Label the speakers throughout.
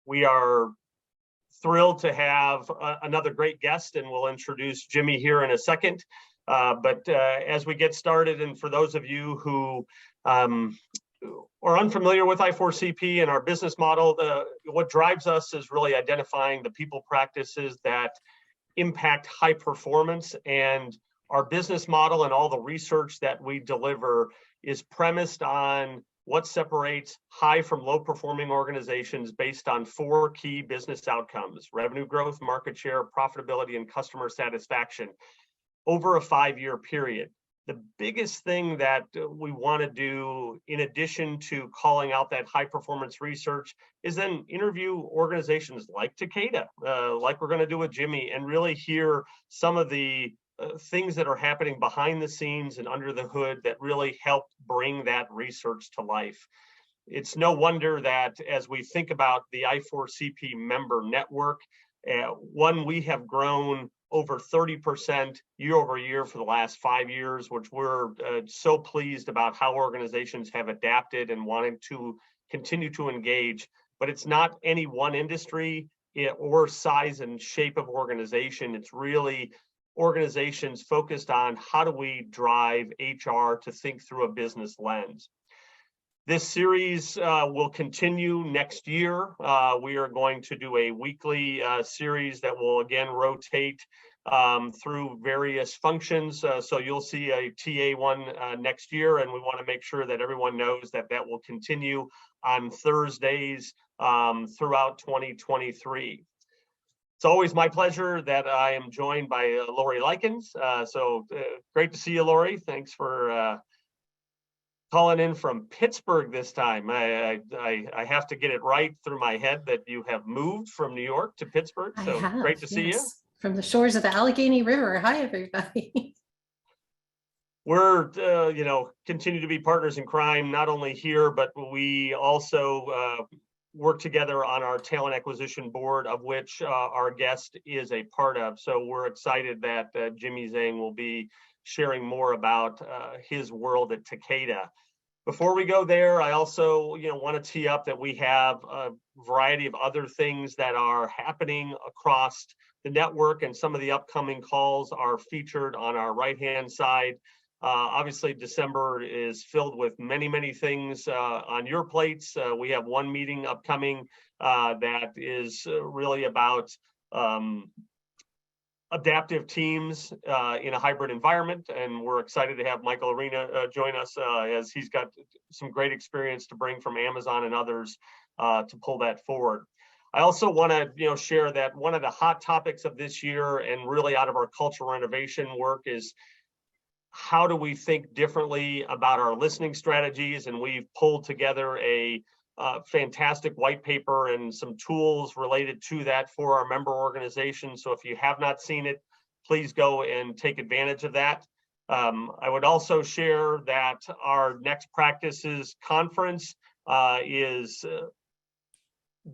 Speaker 1: We are thrilled to have another great guest, and we'll introduce Jimmy here in a second. But as we get started, and for those of you who are unfamiliar with I4CP and our business model, what drives us is really identifying the people practices that impact high performance, and our business model and all the research that we deliver is premised on what separates high from low performing organizations based on 4 key business outcomes: revenue growth, market share, profitability, and customer satisfaction over a 5-year period. The biggest thing that we want to do, in addition to calling out that high performance research, is then interview organizations like Takeda, like we're going to do with Jimmy, and really hear some of the things that are happening behind the scenes and under the hood that really help bring that research to life. It's no wonder that as we think about the I4CP member network, we have grown over 30% year over year for the last 5 years, which we're so pleased about how organizations have adapted and wanting to continue to engage. But it's not any one industry or size and shape of organization. It's really organizations focused on how do we drive HR to think through a business lens. This series will continue next year. We are going to do a weekly series that will again rotate through various functions. So you'll see a TA one next year, and we want to make sure that everyone knows that that will continue on Thursdays throughout 2023. It's always my pleasure that I am joined by Lori Likens. So great to see you, Lori. Thanks for calling in from Pittsburgh this time. I have to get it right through my head that you have moved from New York to Pittsburgh. So great to see you.
Speaker 2: From the shores of the Allegheny River. Hi, everybody.
Speaker 1: We're, continue to be partners in crime, not only here, but we also work together on our talent acquisition board, of which our guest is a part of. So we're excited that Jimmy Zhang will be sharing more about his world at Takeda. Before we go there, I also want to tee up that we have a variety of other things that are happening across the network, and some of the upcoming calls are featured on our right-hand side. Obviously, December is filled with many, many things on your plates. We have one meeting upcoming that is really about adaptive teams in a hybrid environment, and we're excited to have Michael Arena join us as he's got some great experience to bring from Amazon and others to pull that forward. I also want to share that one of the hot topics of this year, and really out of our cultural renovation work, is how do we think differently about our listening strategies? And we've pulled together a fantastic white paper and some tools related to that for our member organizations. So if you have not seen it, please go and take advantage of that. I would also share that our next practices conference is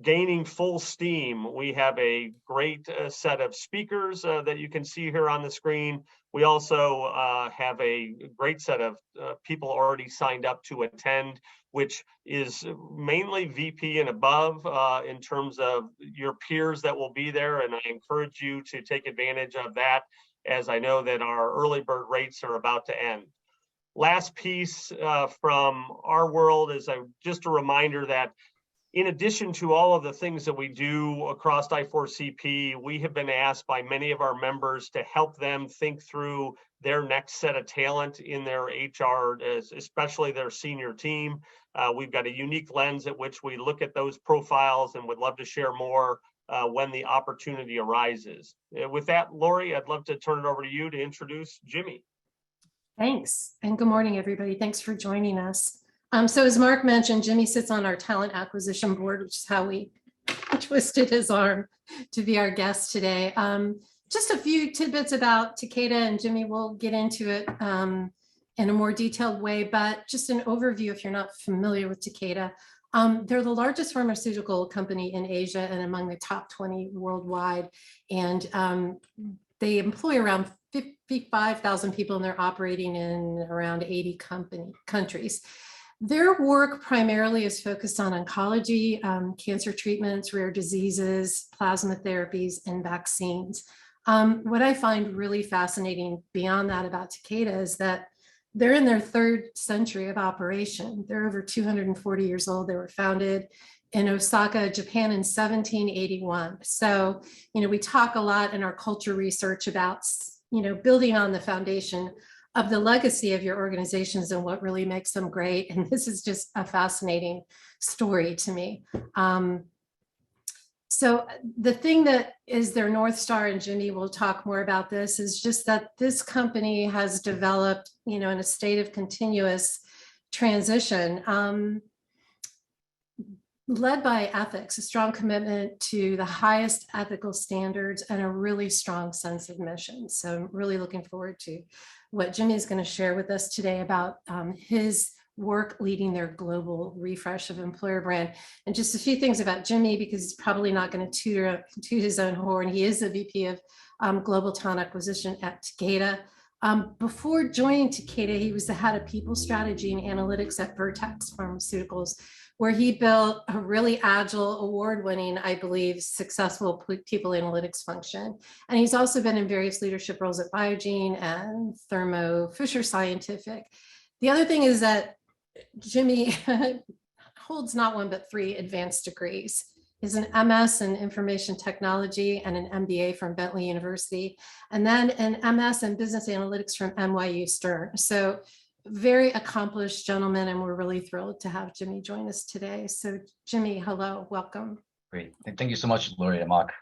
Speaker 1: gaining full steam. We have a great set of speakers that you can see here on the screen. We also have a great set of people already signed up to attend, which is mainly VP and above in terms of your peers that will be there. And I encourage you to take advantage of that, as I know that our early bird rates are about to end. Last piece from our world is just a reminder that in addition to all of the things that we do across I4CP, we have been asked by many of our members to help them think through their next set of talent in their HR, especially their senior team. We've got a unique lens at which we look at those profiles, and would love to share more when the opportunity arises. With that, Lori, I'd love to turn it over to you to introduce Jimmy.
Speaker 2: Thanks, and good morning, everybody. Thanks for joining us. So as Mark mentioned, Jimmy sits on our talent acquisition board, which is how we twisted his arm to be our guest today. Just a few tidbits about Takeda, and Jimmy will get into it in a more detailed way, but just an overview if you're not familiar with Takeda. They're the largest pharmaceutical company in Asia and among the top 20 worldwide. And they employ around 55,000 people, and they're operating in around 80 countries. Their work primarily is focused on oncology, cancer treatments, rare diseases, plasma therapies, and vaccines. What I find really fascinating beyond that about Takeda is that they're in their third century of operation. They're over 240 years old. They were founded in Osaka, Japan in 1781. So, we talk a lot in our culture research about, building on the foundation of the legacy of your organizations and what really makes them great. And this is just a fascinating story to me. So the thing that is their North Star, and Jimmy will talk more about this, is just that this company has developed, in a state of continuous transition, led by ethics, a strong commitment to the highest ethical standards, and a really strong sense of mission. So I'm really looking forward to what Jimmy is going to share with us today about his work leading their global refresh of employer brand. And just a few things about Jimmy, because he's probably not going to toot his own horn. He is the VP of Global Talent Acquisition at Takeda. Before joining Takeda, he was the head of people strategy and analytics at Vertex Pharmaceuticals, where he built a really agile, award-winning, I believe, successful people analytics function. And he's also been in various leadership roles at Biogen and Thermo Fisher Scientific. The other thing is that Jimmy holds not one, but 3 advanced degrees. He's an MS in information technology and an MBA from Bentley University, and then an MS in business analytics from NYU Stern. So very accomplished gentleman, and we're really thrilled to have Jimmy join us today. So Jimmy, hello, welcome.
Speaker 3: Great. Thank you so much, Lori and Mark.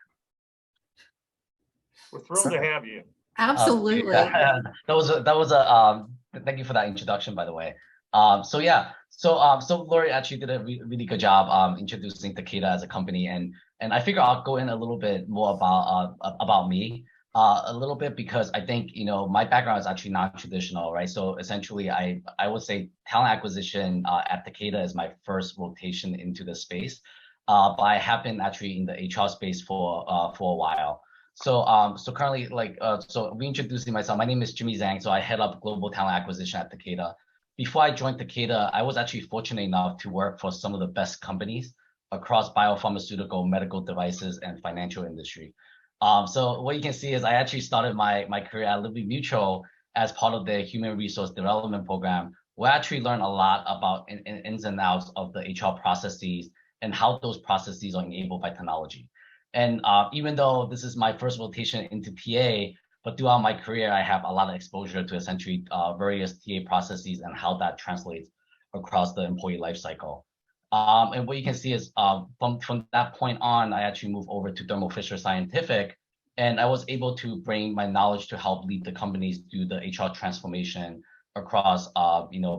Speaker 1: We're thrilled to have you.
Speaker 2: Absolutely.
Speaker 3: That was a thank you for that introduction, by the way. So Lori actually did a really good job introducing Takeda as a company, and I figure I'll go in a little bit more about me a little bit, because I think my background is actually non-traditional, right? So essentially, I would say talent acquisition at Takeda is my first rotation into the space, but I have been actually in the HR space for a while. So currently, so reintroducing myself, my name is Jimmy Zhang. So I head up global talent acquisition at Takeda. Before I joined Takeda, I was actually fortunate enough to work for some of the best companies across biopharmaceutical, medical devices, and financial industry. So what you can see is I actually started my career at Liberty Mutual as part of the human resource development program, where I actually learned a lot about ins and outs of the HR processes and how those processes are enabled by technology. And even though this is my first rotation into TA, but throughout my career, I have a lot of exposure to essentially various TA processes and how that translates across the employee lifecycle. And what you can see is from that point on, I actually moved over to Thermo Fisher Scientific, and I was able to bring my knowledge to help lead the companies through the HR transformation across,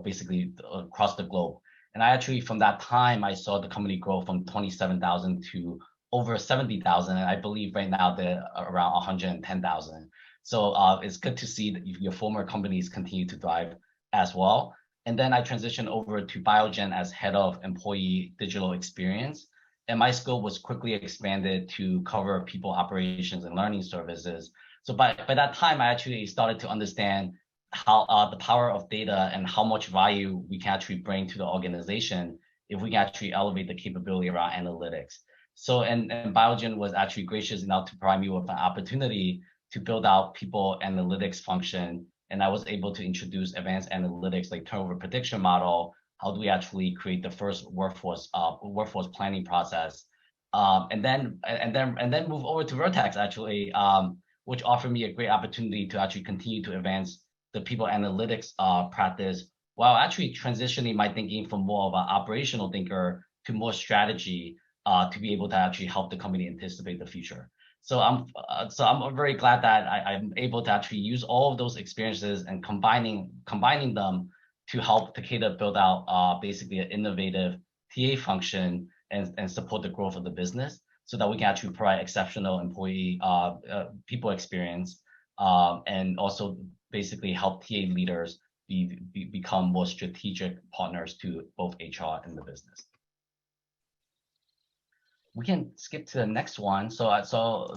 Speaker 3: basically across the globe. And I actually, from that time, I saw the company grow from 27,000 to over 70,000, and I believe right now they're around 110,000. So it's good to see that your former companies continue to thrive as well. And then I transitioned over to Biogen as head of employee digital experience. And my scope was quickly expanded to cover people operations and learning services. So by that time, I actually started to understand how the power of data and how much value we can actually bring to the organization if we can actually elevate the capability around analytics. So, and Biogen was actually gracious enough to provide me with an opportunity to build out people analytics function. And I was able to introduce advanced analytics like turnover prediction model. How do we actually create the first workforce planning process? And then move over to Vertex actually, which offered me a great opportunity to actually continue to advance the people analytics practice, while actually transitioning my thinking from more of an operational thinker to more strategy to be able to actually help the company anticipate the future. So I'm very glad that I'm able to actually use all of those experiences and combining them to help Takeda build out basically an innovative TA function and support the growth of the business, so that we can actually provide exceptional employee people experience and also basically help TA leaders become more strategic partners to both HR and the business. We can skip to the next one. So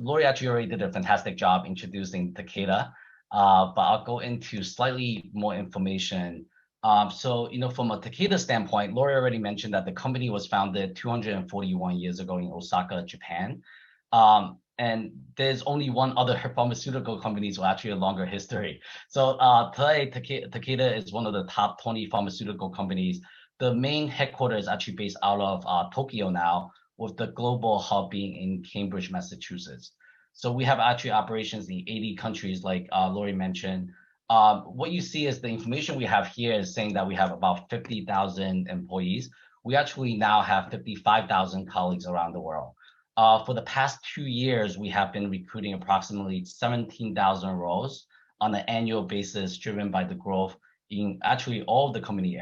Speaker 3: Lori actually already did a fantastic job introducing Takeda, but I'll go into slightly more information So, from a Takeda standpoint, Lori already mentioned that the company was founded 241 years ago in Osaka, Japan. And there's only one other pharmaceutical companies with actually a longer history. So today, Takeda is one of the top 20 pharmaceutical companies. The main headquarters is actually based out of Tokyo now, with the global hub being in Cambridge, Massachusetts. So we have actually operations in 80 countries, like Lori mentioned. What you see is the information we have here is saying that we have about 50,000 employees. We actually now have 55,000 colleagues around the world. For the past 2 years, we have been recruiting approximately 17,000 roles on an annual basis, driven by the growth in actually all of the company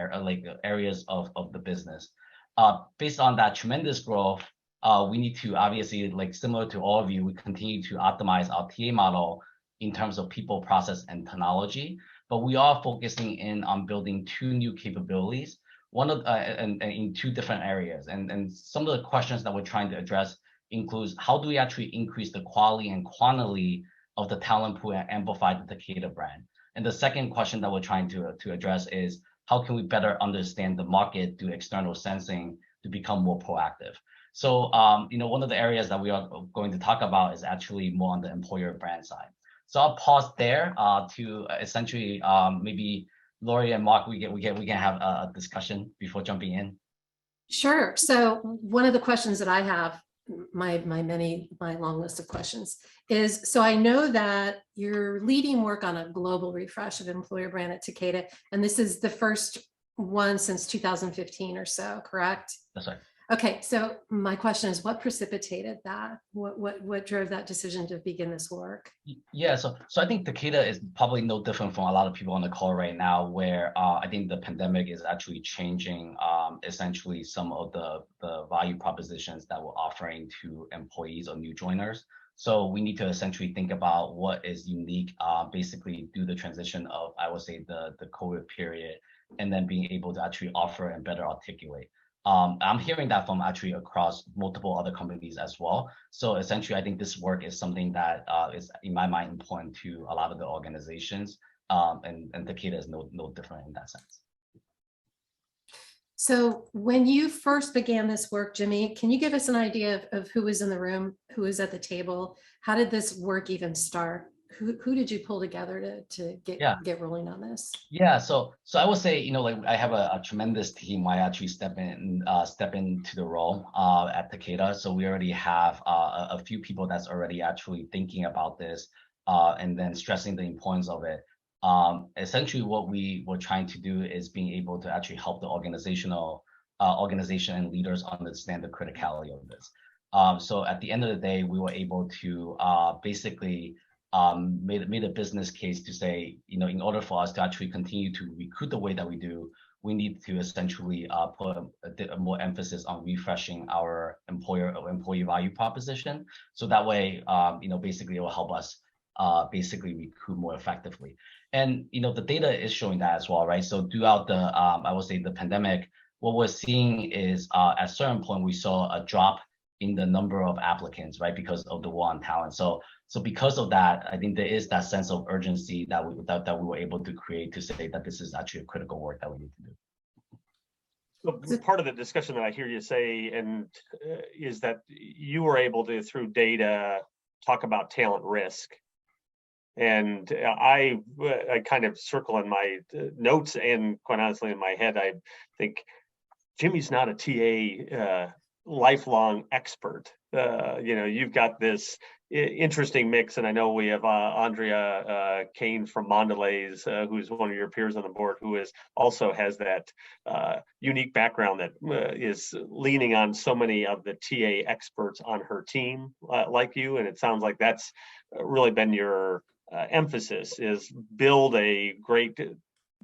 Speaker 3: areas of the business. Based on that tremendous growth, we need to obviously, similar to all of you, we continue to optimize our TA model in terms of people, process, and technology. But we are focusing in on building 2 new capabilities, and in 2 different areas. And some of the questions that we're trying to address includes how do we actually increase the quality and quantity of the talent pool and amplify the Takeda brand. And the second question that we're trying to address is how can we better understand the market through external sensing to become more proactive. So, one of the areas that we are going to talk about is actually more on the employer brand side. So I'll pause there to essentially maybe Lori and Mark, we can have a discussion before jumping in.
Speaker 2: Sure. So one of the questions that I have, my long list of questions is, so I know that you're leading work on a global refresh of employer brand at Takeda, and this is the first one since 2015 or so, correct?
Speaker 3: That's right.
Speaker 2: Okay, so my question is, what precipitated that? What drove that decision to begin this work?
Speaker 3: Yeah, so I think Takeda is probably no different from a lot of people on the call right now, where I think the pandemic is actually changing essentially some of the value propositions that we're offering to employees or new joiners. So we need to essentially think about what is unique, basically do the transition of, I would say, the COVID period, and then being able to actually offer and better articulate. I'm hearing that from actually across multiple other companies as well. So essentially, I think this work is something that is, in my mind, important to a lot of the organizations, and Takeda is no different in that sense.
Speaker 2: So when you first began this work, Jimmy, can you give us an idea of who was in the room, who was at the table? How did this work even start? Who did you pull together to get rolling on this?
Speaker 3: Yeah, so I would say, I have a tremendous team. I actually step into the role at Takeda. So we already have a few people that's already actually thinking about this and then stressing the importance of it. Essentially, what we were trying to do is being able to actually help the organization and leaders understand the criticality of this. So at the end of the day, we were able to basically made a business case to say, in order for us to actually continue to recruit the way that we do, we need to essentially put a more emphasis on refreshing our employee value proposition. So that way, basically it will help us basically recruit more effectively. And, the data is showing that as well, right? So throughout the, I would say the pandemic, what we're seeing is at a certain point, we saw a drop in the number of applicants, right? Because of the war on talent. So because of that, I think there is that sense of urgency that we were able to create to say that this is actually a critical work that we need to do.
Speaker 1: So part of the discussion that I hear you say, and is that you were able to, through data, talk about talent risk. And I kind of circle in my notes, and quite honestly, in my head, I think Jimmy's not a TA lifelong expert. You've got this interesting mix, and I know we have Andrea Kane from Mondelez, who's one of your peers on the board, who also has that unique background that is leaning on so many of the TA experts on her team, like you. And it sounds like that's really been your emphasis, is build a great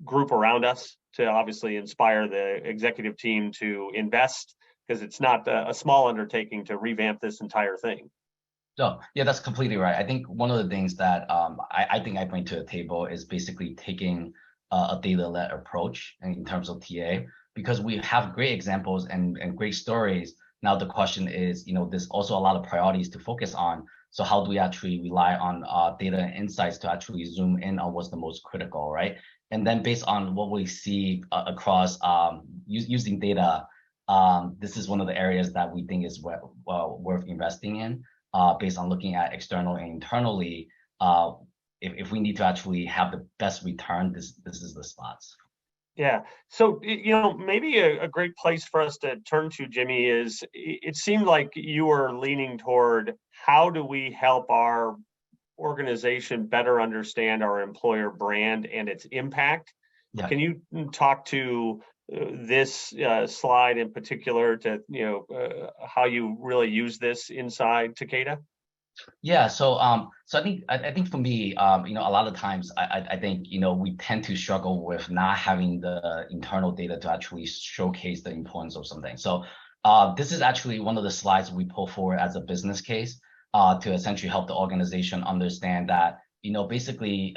Speaker 1: group around us to obviously inspire the executive team to invest, because it's not a small undertaking to revamp this entire thing.
Speaker 3: So yeah, that's completely right. I think one of the things that I think I bring to the table is basically taking a data-led approach in terms of TA, because we have great examples and great stories, Now the question is, there's also a lot of priorities to focus on. So how do we actually rely on data and insights to actually zoom in on what's the most critical, right? And then based on what we see across using data, this is one of the areas that we think is worth investing in, based on looking at external and internally. If we need to actually have the best return, this is the spots.
Speaker 1: Yeah. So, maybe a great place for us to turn to, Jimmy, is it seemed like you were leaning toward how do we help our organization better understand our employer brand and its impact. Yeah. Can you talk to this slide in particular to, how you really use this inside Takeda?
Speaker 3: Yeah, so I think for me, a lot of times I think we tend to struggle with not having the internal data to actually showcase the importance of something. So this is actually one of the slides we pull forward as a business case to essentially help the organization understand that basically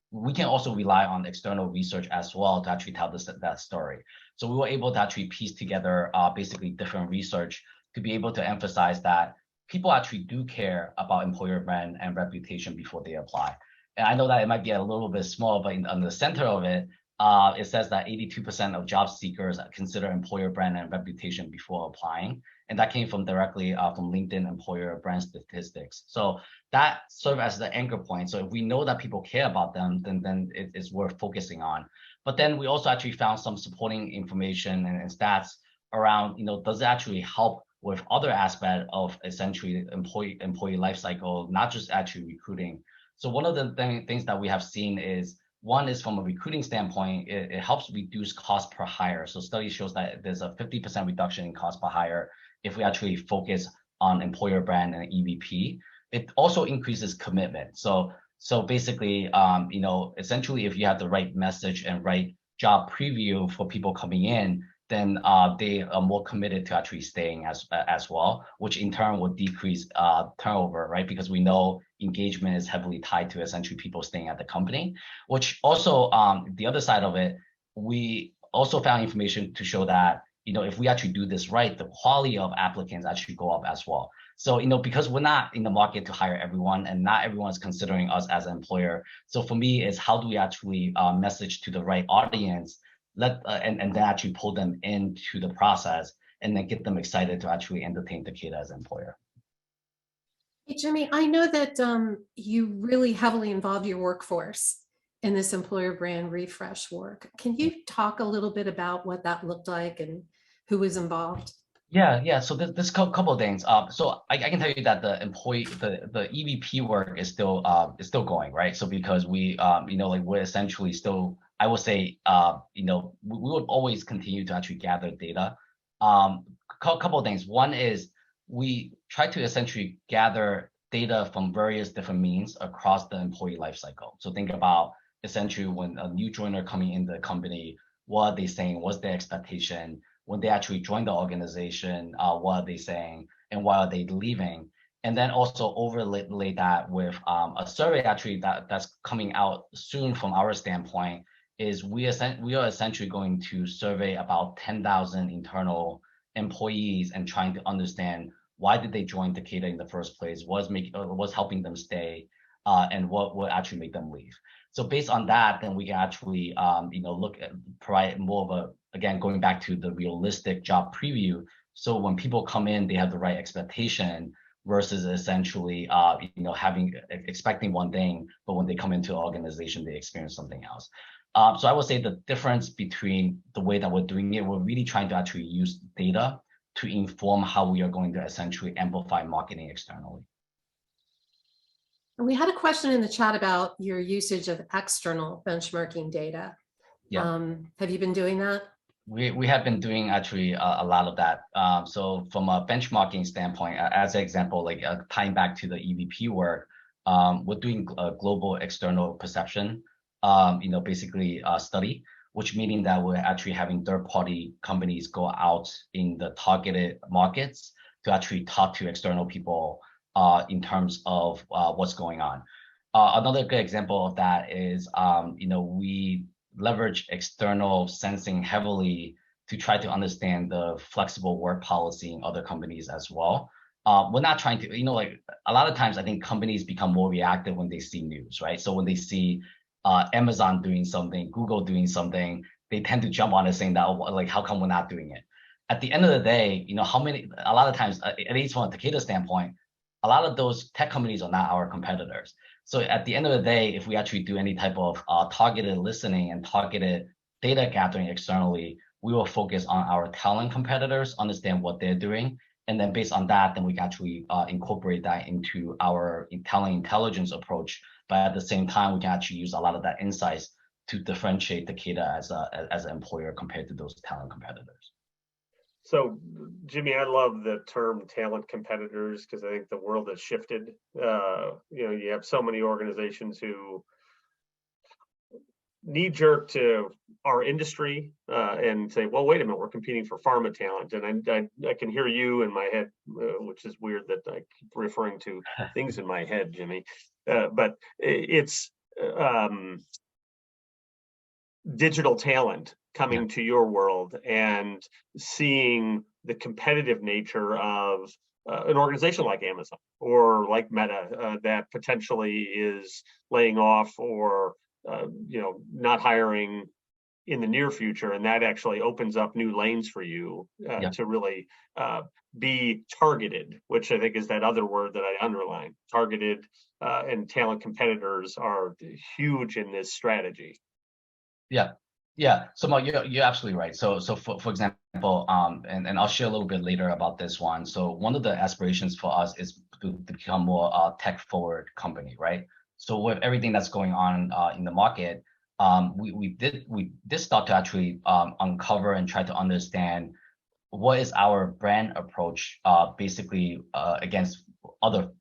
Speaker 3: we can also rely on external research as well to actually tell that story. So we were able to actually piece together basically different research to be able to emphasize that people actually do care about employer brand and reputation before they apply. And I know that it might be a little bit small, but on the center of it, it says that 82% of job seekers consider employer brand and reputation before applying. And that came from directly from LinkedIn employer brand statistics. So that serves as the anchor point. So if we know that people care about them, then it is worth focusing on. But then we also actually found some supporting information and stats around, does it actually help with other aspects of essentially employee life cycle, not just actually recruiting. So one of the things that we have seen is, one is from a recruiting standpoint, it helps reduce cost per hire. So study shows that there's a 50% reduction in cost per hire if we actually focus on employer brand and EVP. It also increases commitment. So basically, essentially if you have the right message and right job preview for people coming in, then they are more committed to actually staying as well, which in turn will decrease turnover, right? Because we know engagement is heavily tied to essentially people staying at the company, which also the other side of it, we also found information to show that, if we actually do this right, the quality of applicants actually go up as well. So, because we're not in the market to hire everyone and not everyone's considering us as an employer. So for me, it's how do we actually message to the right audience, and then actually pull them into the process and then get them excited to actually entertain Takeda as an employer.
Speaker 2: Hey, Jimmy, I know that you really heavily involved your workforce in this employer brand refresh work. Can you talk a little bit about what that looked like and who was involved?
Speaker 3: Yeah. So there's a couple of things. So I can tell you that the EVP work is still going, right? So because we we're essentially still, I would say, we would always continue to actually gather data. Couple of things. One is we try to essentially gather data from various different means across the employee lifecycle. So think about essentially when a new joiner coming in the company, what are they saying? What's their expectation? When they actually join the organization, what are they saying? And why are they leaving? And then also overlay that with a survey actually that's coming out soon from our standpoint is we are essentially going to survey about 10,000 internal employees and trying to understand why did they join Takeda in the first place, what's helping them stay, and what would actually make them leave. So based on that, then we can actually provide more of a, again, going back to the realistic job preview. So when people come in, they have the right expectation versus essentially expecting one thing, but when they come into an organization, they experience something else. So I would say the difference between the way that we're doing it, we're really trying to actually use data to inform how we are going to essentially amplify marketing externally.
Speaker 2: We had a question in the chat about your usage of external benchmarking data.
Speaker 3: Yeah.
Speaker 2: Have you been doing that?
Speaker 3: We have been doing actually a lot of that. So from a benchmarking standpoint, as an example, like tying back to the EVP work, we're doing a global external perception, basically a study, which meaning that we're actually having third-party companies go out in the targeted markets to actually talk to external people in terms of what's going on. Another good example of that is, we leverage external sensing heavily to try to understand the flexible work policy in other companies as well. We're not trying to, like a lot of times I think companies become more reactive when they see news, right? So when they see Amazon doing something, Google doing something, they tend to jump on it saying that, like, how come we're not doing it? At the end of the day, a lot of times, at least from a Takeda standpoint, a lot of those tech companies are not our competitors. So at the end of the day, if we actually do any type of targeted listening and targeted data gathering externally, we will focus on our talent competitors, understand what they're doing. And then based on that, then we can actually incorporate that into our talent intelligence approach. But at the same time, we can actually use a lot of that insights to differentiate Takeda as an employer compared to those talent competitors.
Speaker 1: So, Jimmy, I love the term talent competitors because I think the world has shifted. You have so many organizations who knee-jerk to our industry and say, well, wait a minute, we're competing for pharma talent. And I can hear you in my head, which is weird that I keep referring to things in my head, Jimmy. But it's digital talent coming to your world and seeing the competitive nature of an organization like Amazon or like Meta that potentially is laying off or not hiring in the near future, and that actually opens up new lanes for you to really be targeted, which I think is that other word that I underlined. Targeted and talent competitors are huge in this strategy.
Speaker 3: Yeah. So Mark, you're absolutely right. So for example, and I'll share a little bit later about this one. So one of the aspirations for us is to become more tech forward company, right? So with everything that's going on in the market, we did start to actually uncover and try to understand what is our brand approach basically against other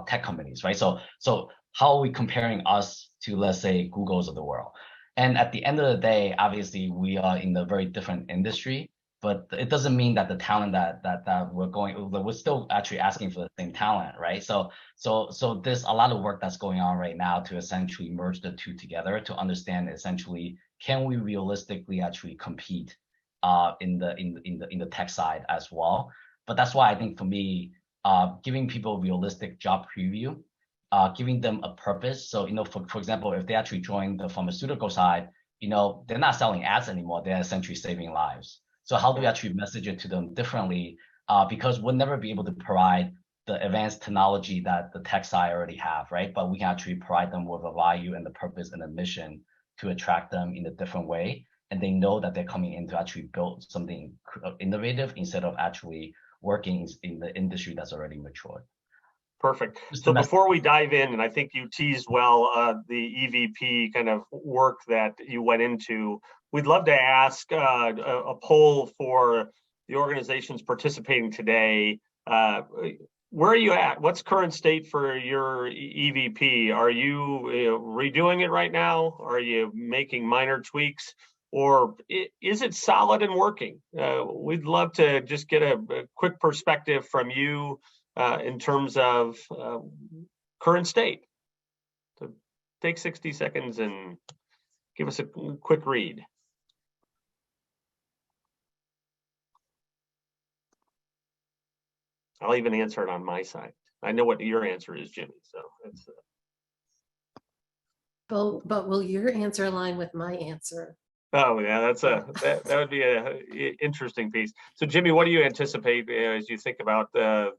Speaker 3: tech companies, right? So how are we comparing us to, let's say, Google's of the world? And at the end of the day, obviously we are in a very different industry, but it doesn't mean that the talent that we're still actually asking for the same talent, right? So there's a lot of work that's going on right now to essentially merge the two together to understand essentially, can we realistically actually compete in the tech side as well? But that's why I think for me, giving people realistic job preview, giving them a purpose. So, for example, if they actually join the pharmaceutical side, they're not selling ads anymore. They're essentially saving lives. So how do we actually message it to them differently? Because we'll never be able to provide the advanced technology that the tech side already have, right? But we can actually provide them with a value and the purpose and the mission to attract them in a different way. And they know that they're coming in to actually build something innovative instead of actually working in the industry that's already matured.
Speaker 1: Perfect. So before we dive in, and I think you teased well the EVP kind of work that you went into, we'd love to ask a poll for the organizations participating today. Where are you at? What's current state for your EVP? Are you redoing it right now? Are you making minor tweaks? Or is it solid and working? We'd love to just get a quick perspective from you in terms of current state. So take 60 seconds and give us a quick read. I'll even answer it on my side. I know what your answer is, Jimmy. So it's.
Speaker 2: But will your answer align with my answer?
Speaker 1: Oh yeah, that would be a interesting piece. So Jimmy, what do you anticipate as you think about the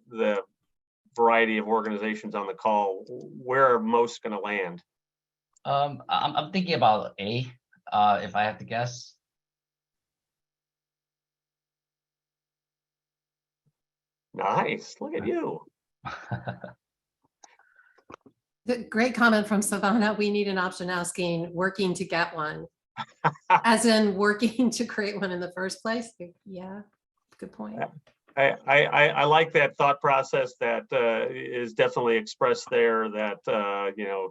Speaker 1: variety of organizations on the call? Where are most going to land?
Speaker 3: I'm thinking about A, if I have to guess.
Speaker 1: Nice, look at you.
Speaker 2: The great comment from Savannah. We need an option asking working to get one. As in working to create one in the first place. Yeah, good point.
Speaker 1: I like that thought process that is definitely expressed there, that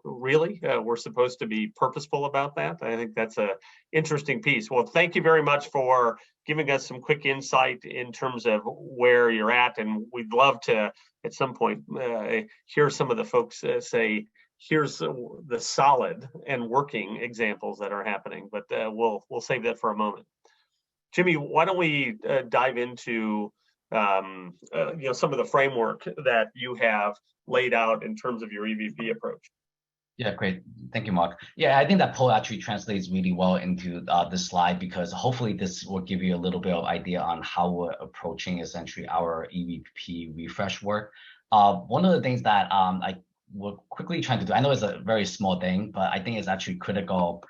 Speaker 1: really we're supposed to be purposeful about that. I think that's a interesting piece. Well, thank you very much for giving us some quick insight in terms of where you're at, and we'd love to at some point hear some of the folks say, here's the solid and working examples that are happening, but we'll save that for a moment. Jimmy, why don't we dive into some of the framework that you have laid out in terms of your EVP approach?
Speaker 3: Yeah, great. Thank you, Mark. Yeah, I think that poll actually translates really well into this slide, because hopefully this will give you a little bit of idea on how we're approaching essentially our EVP refresh work. One of the things that we're quickly trying to do, I know it's a very small thing, but I think it's actually critical,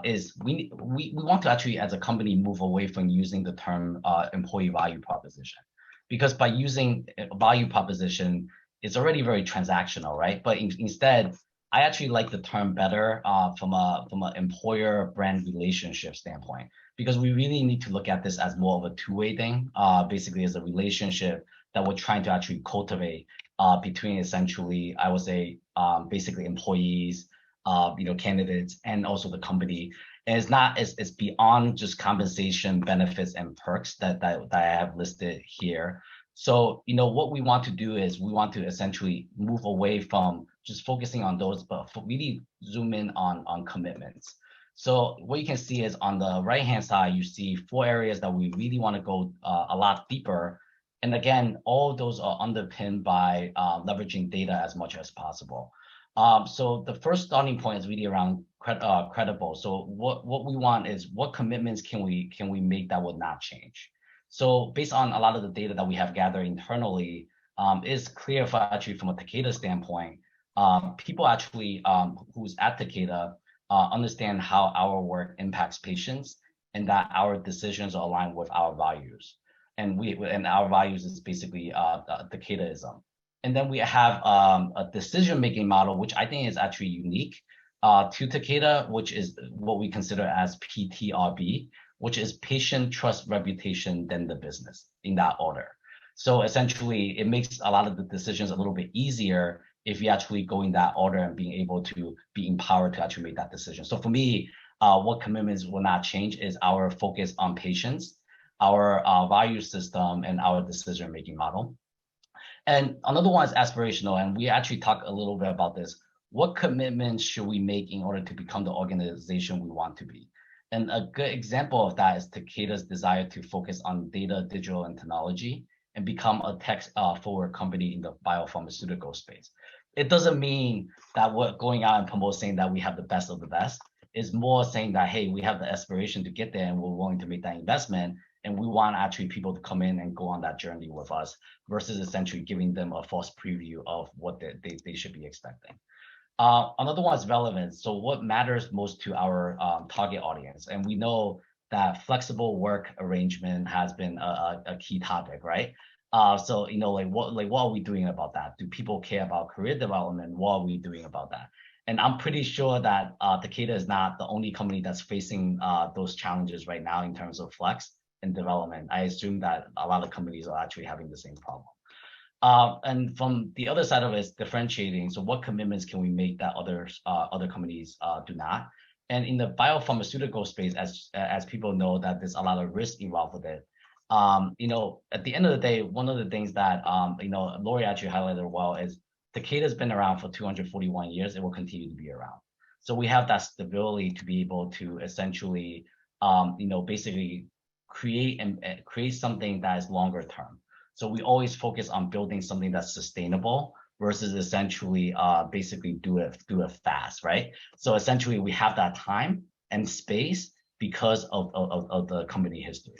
Speaker 3: is we want to actually, as a company, move away from using the term employee value proposition, because by using value proposition, it's already very transactional, right? But instead, I actually like the term better from an employer brand relationship standpoint, because we really need to look at this as more of a two-way thing, basically as a relationship that we're trying to actually cultivate between essentially, I would say, basically employees, candidates, and also the company. And it's beyond just compensation, benefits, and perks that I have listed here. So, what we want to do is we want to essentially move away from just focusing on those, but really zoom in on commitments. So what you can see is on the right-hand side, you see 4 areas that we really want to go a lot deeper. And again, all of those are underpinned by leveraging data as much as possible. So the first starting point is really around credible. So what we want is, what commitments can we make that would not change? So based on a lot of the data that we have gathered internally, it's clear actually from a Takeda standpoint, people actually who's at Takeda understand how our work impacts patients, and that our decisions are aligned with our values. And our values is basically Takedaism. And then we have a decision-making model, which I think is actually unique to Takeda, which is what we consider as PTRB, which is patient, trust, reputation, then the business, in that order. So essentially, it makes a lot of the decisions a little bit easier if you actually go in that order and being able to be empowered to actually make that decision. So for me, what commitments will not change is our focus on patients, our value system, and our decision-making model. And another one is aspirational, and we actually talk a little bit about this. What commitments should we make in order to become the organization we want to be? And a good example of that is Takeda's desire to focus on data, digital, and technology, and become a tech-forward company in the biopharmaceutical space. It doesn't mean that we're going out and promoting that we have the best of the best. It's more saying that, hey, we have the aspiration to get there, and we're willing to make that investment, and we want actually people to come in and go on that journey with us, versus essentially giving them a false preview of what they should be expecting. Another one is relevance. So what matters most to our target audience? And we know that flexible work arrangement has been a key topic, right? So what are we doing about that? Do people care about career development? What are we doing about that? And I'm pretty sure that Takeda is not the only company that's facing those challenges right now in terms of flex and development. I assume that a lot of companies are actually having the same problem. And from the other side of it is differentiating. So what commitments can we make that other companies do not? And in the biopharmaceutical space, as people know, that there's a lot of risk involved with it. At the end of the day, one of the things that Lori actually highlighted well is Takeda's been around for 241 years. It will continue to be around. So we have that stability to be able to essentially, basically create something that is longer term. So we always focus on building something that's sustainable versus essentially basically do it fast, right? So essentially we have that time and space because of the company history.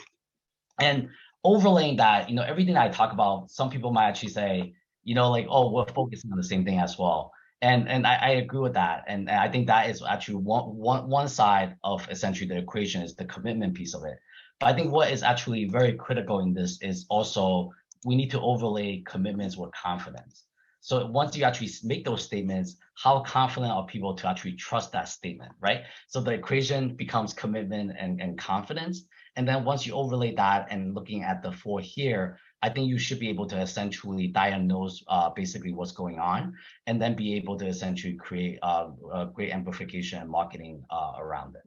Speaker 3: And overlaying that, everything I talk about, some people might actually say, oh, we're focusing on the same thing as well. And I agree with that. And I think that is actually one side of essentially the equation is the commitment piece of it. But I think what is actually very critical in this is also we need to overlay commitments with confidence. So once you actually make those statements, how confident are people to actually trust that statement, right? So the equation becomes commitment and confidence. And then once you overlay that and looking at the 4 here, I think you should be able to essentially diagnose basically what's going on, and then be able to essentially create a great amplification and marketing around it.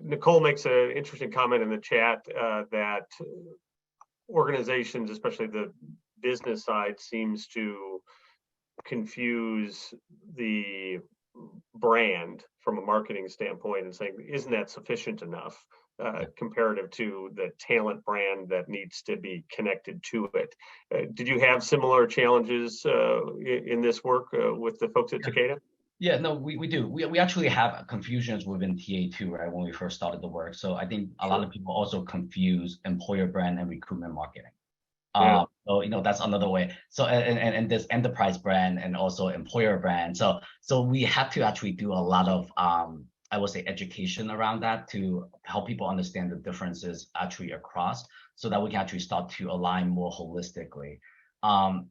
Speaker 1: Nicole makes an interesting comment in the chat that organizations, especially the business side, seems to confuse the brand from a marketing standpoint and saying, isn't that sufficient enough comparative to the talent brand that needs to be connected to it? Did you have similar challenges in this work with the folks at Takeda?
Speaker 3: Yeah, no, we do. We actually have confusions within TA too, right? When we first started the work. So I think a lot of people also confuse employer brand and recruitment marketing. So that's another way. So and this enterprise brand and also employer brand. So we have to actually do a lot of I would say education around that to help people understand the differences actually across, so that we can actually start to align more holistically.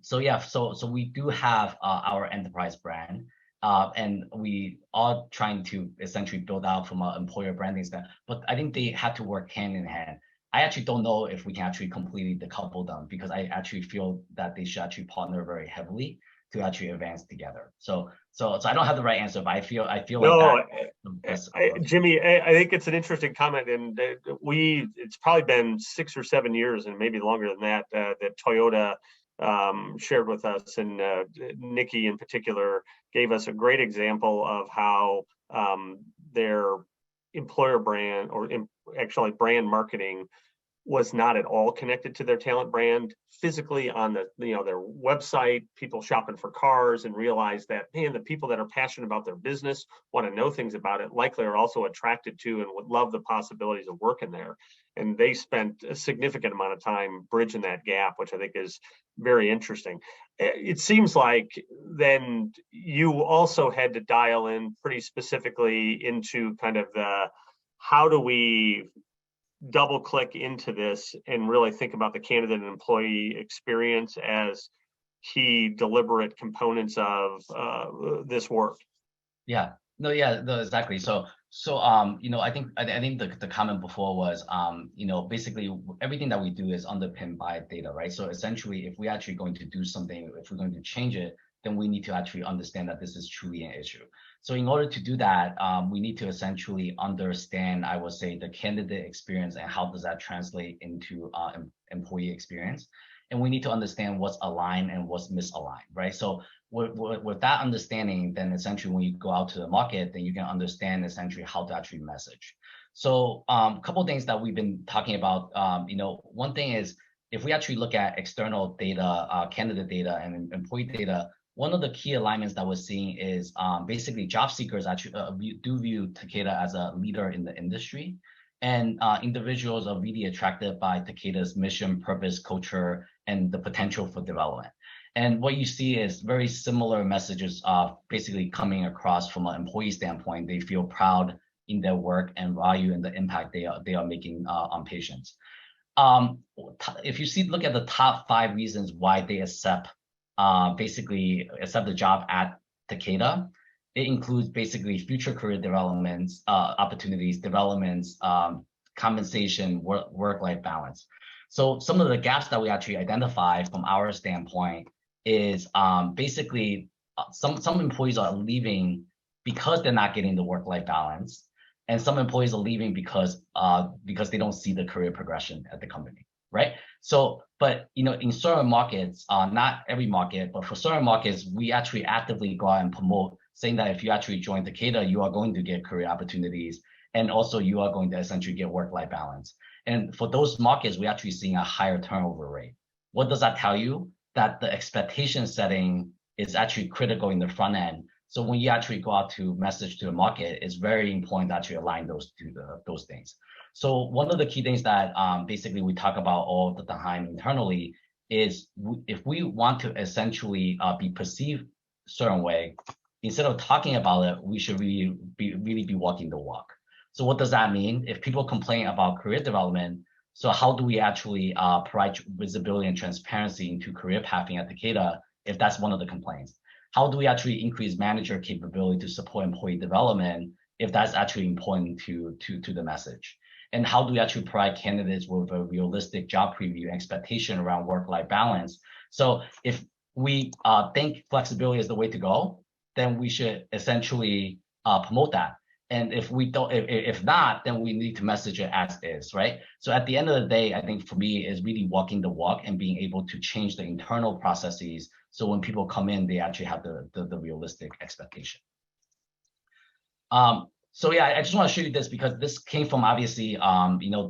Speaker 3: So we do have our enterprise brand. And we are trying to essentially build out from an employer branding standpoint, but I think they have to work hand in hand. I actually don't know if we can actually completely decouple them, because I actually feel that they should actually partner very heavily to actually advance together. So I don't have the right answer, but I feel
Speaker 1: No,
Speaker 3: like
Speaker 1: Jimmy, I think it's an interesting comment, and it's probably been 6 or 7 years, and maybe longer than that, that Toyota shared with us, and Nikki in particular gave us a great example of how their employer brand, or actually brand marketing, was not at all connected to their talent brand physically on their website. People shopping for cars and realize that, man, the people that are passionate about their business, want to know things about it, likely are also attracted to and would love the possibilities of working there. And they spent a significant amount of time bridging that gap, which I think is very interesting. It seems like then you also had to dial in pretty specifically into kind of the, how do we double click into this and really think about the candidate and employee experience as key deliberate components of this work?
Speaker 3: Yeah, no, exactly. So I think the comment before was, basically everything that we do is underpinned by data, right? So essentially, if we're actually going to do something, if we're going to change it, then we need to actually understand that this is truly an issue. So in order to do that, we need to essentially understand, I would say, the candidate experience and how does that translate into employee experience. And we need to understand what's aligned and what's misaligned, right? So with that understanding, then essentially when you go out to the market, then you can understand essentially how to actually message. So a couple of things that we've been talking about, one thing is, if we actually look at external data, candidate data and employee data, one of the key alignments that we're seeing is basically job seekers actually do view Takeda as a leader in the industry. And individuals are really attracted by Takeda's mission, purpose, culture, and the potential for development. And what you see is very similar messages basically coming across from an employee standpoint. They feel proud in their work and value in the impact they are making on patients. If you look at the top 5 reasons why they basically accept the job at Takeda, it includes basically future career developments, opportunities, developments, compensation, work-life balance. So some of the gaps that we actually identify from our standpoint is basically some employees are leaving because they're not getting the work-life balance, and some employees are leaving because they don't see the career progression at the company, right? So, but in certain markets, not every market, but for certain markets, we actually actively go out and promote, saying that if you actually join Takeda, you are going to get career opportunities, and also you are going to essentially get work-life balance. And for those markets, we're actually seeing a higher turnover rate. What does that tell you? That the expectation setting is actually critical in the front end. So when you actually go out to message to the market, it's very important to actually align those things. So one of the key things that basically we talk about all the time internally is if we want to essentially be perceived a certain way, instead of talking about it, we should really be walking the walk. So what does that mean? If people complain about career development, so how do we actually provide visibility and transparency into career pathing at Takeda if that's one of the complaints? How do we actually increase manager capability to support employee development if that's actually important to the message? And how do we actually provide candidates with a realistic job preview expectation around work-life balance? So if we think flexibility is the way to go, then we should essentially promote that. And if we don't, if not, then we need to message it as is, right? So at the end of the day, I think for me is really walking the walk and being able to change the internal processes. So when people come in, they actually have the realistic expectation. So yeah, I just want to show you this because this came from obviously,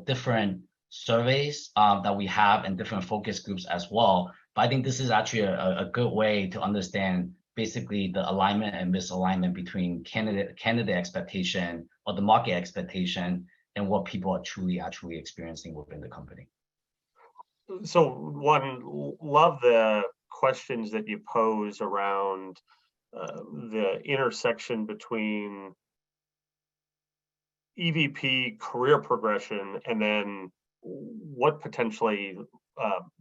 Speaker 3: different surveys that we have and different focus groups as well. But I think this is actually a good way to understand basically the alignment and misalignment between candidate expectation or the market expectation and what people are actually experiencing within the company.
Speaker 1: So love the questions that you pose around the intersection between EVP career progression and then what potentially